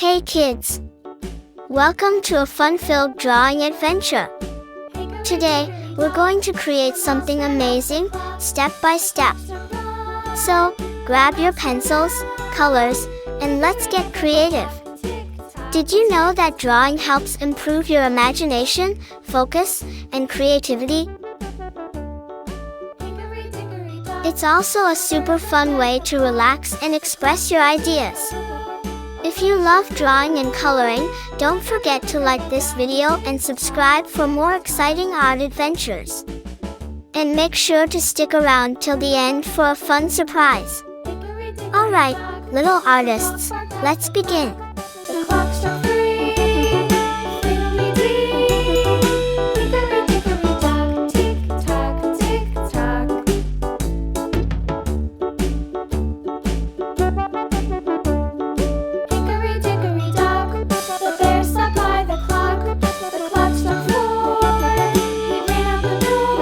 Hey kids! Welcome to a fun-filled drawing adventure. Today, we're going to create something amazing, step by step. So, grab your pencils, colors, and let's get creative. Did you know that drawing helps improve your imagination, focus, and creativity? It's also a super fun way to relax and express your ideas. If you love drawing and coloring, don't forget to like this video and subscribe for more exciting art adventures. And make sure to stick around till the end for a fun surprise. Alright, little artists, let's begin. The clock struck 3. Hickory dickory dock, tick tock, tick tock. Hickory dickory dock, the bear sat by the clock. The clock struck 4. He ran out the door.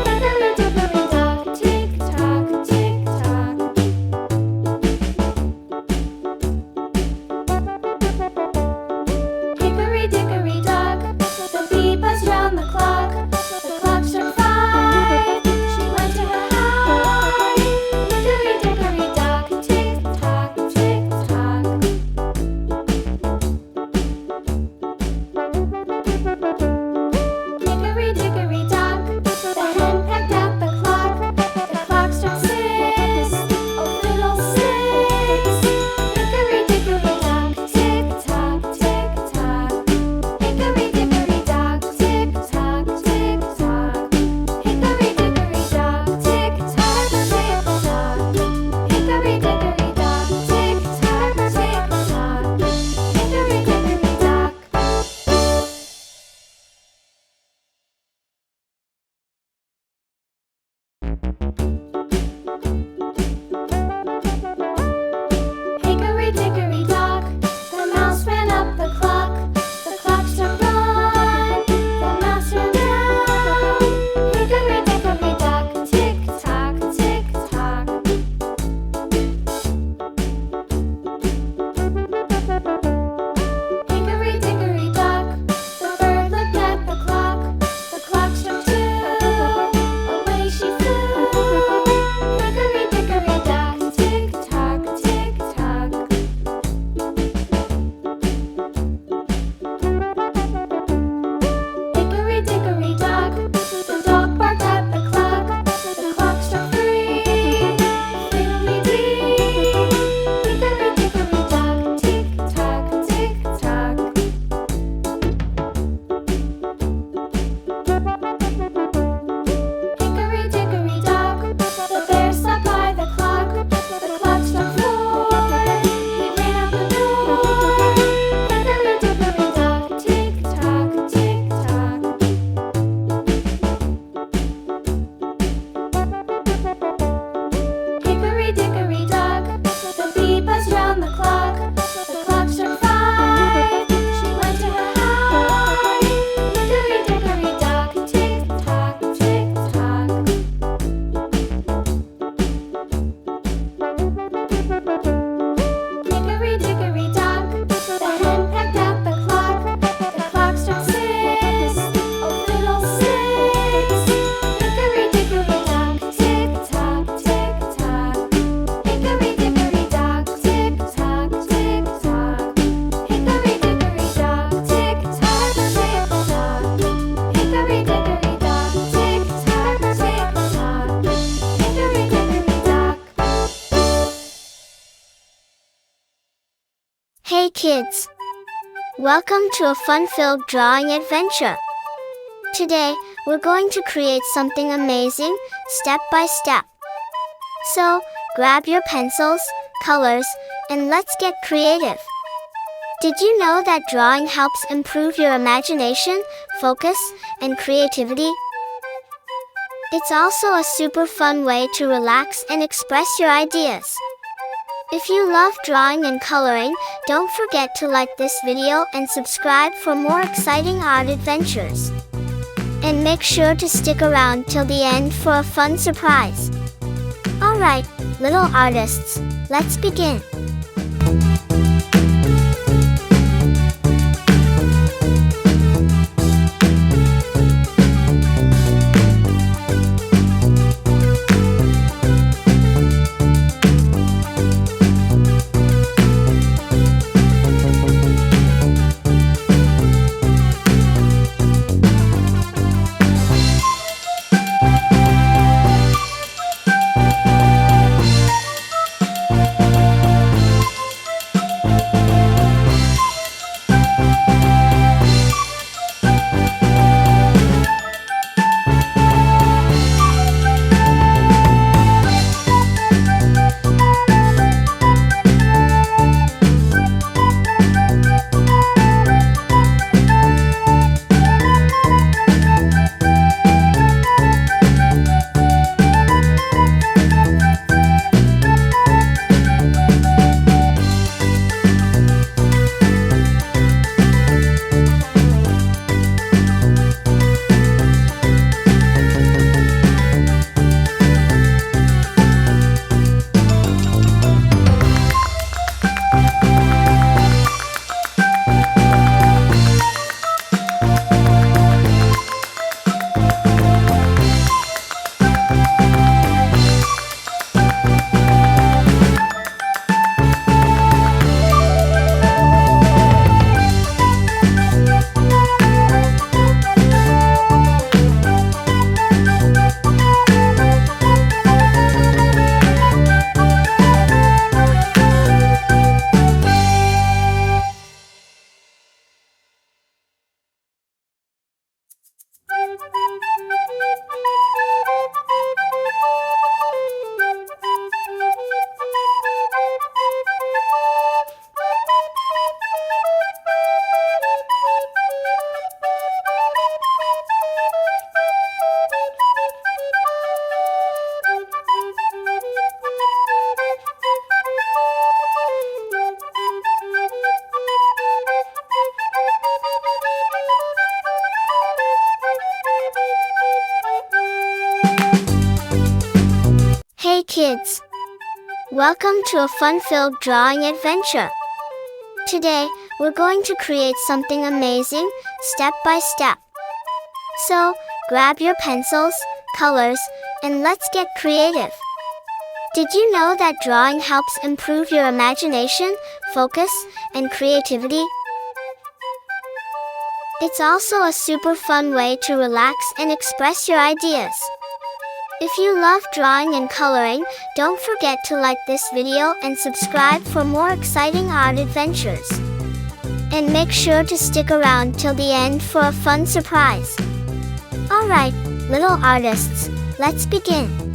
Hickory dickory dock, tick tock, tick tock. Hickory dickory dock, the bee buzzed round the clock. The clock struck 5. She went to her hive. Hickory dickory dock, tick tock, tick tock. Hickory dickory dock, the hen pecked at the clock. The clock struck 6. Oh fiddle 6. Hickory dickory dock, tick tock, tick tock. Hickory dickory dock, tick tock, tick tock. Hickory dickory dock, tick tock, tick tock. Hickory dickory dock, tick tock, tick tock. Hickory dickory dock. Hickory dickory dock, the mouse ran up the clock. The clock struck 9. The mouse ran down. Hickory dickory dock, tick tock, tick tock. Hickory dickory dock, the bird looked at the clock. The clock struck 2. Away she flew. Hickory dickory dock, tick tock, tick tock. Hickory dickory dock, the dog barked at the clock. The clock struck 3. Fiddly-dee. Hickory dickory dock, tick tock, tick tock. Hickory dickory dock, the bear sat by the clock. The clock struck 4. He ran out the door. Hickory dickory dock, tick tock, tick tock. Hickory dickory dock, the bee buzzed round the clock. The clock struck 5. She went to her hive. Hickory dickory dock, tick tock, tick tock. Hickory dickory dock, the hen pecked at the clock. The clock struck 6. Oh fiddle 6. Hickory dickory dock, tick tock, tick tock. Hickory dickory dock, tick tock, tick tock. Hickory dickory dock, tick tock, tick tock. Hickory dickory dock, tick tock, tick tock. Hickory dickory dock. Hey kids! Welcome to a fun-filled drawing adventure. Today, we're going to create something amazing, step by step. So, grab your pencils, colors, and let's get creative. Did you know that drawing helps improve your imagination, focus, and creativity? It's also a super fun way to relax and express your ideas. If you love drawing and coloring, don't forget to like this video and subscribe for more exciting art adventures. And make sure to stick around till the end for a fun surprise. Alright, little artists, let's begin. Welcome to a fun-filled drawing adventure. Today, we're going to create something amazing, step by step. So, grab your pencils, colors, and let's get creative. Did you know that drawing helps improve your imagination, focus, and creativity? It's also a super fun way to relax and express your ideas. If you love drawing and coloring, don't forget to like this video and subscribe for more exciting art adventures. And make sure to stick around till the end for a fun surprise. Alright, little artists, let's begin.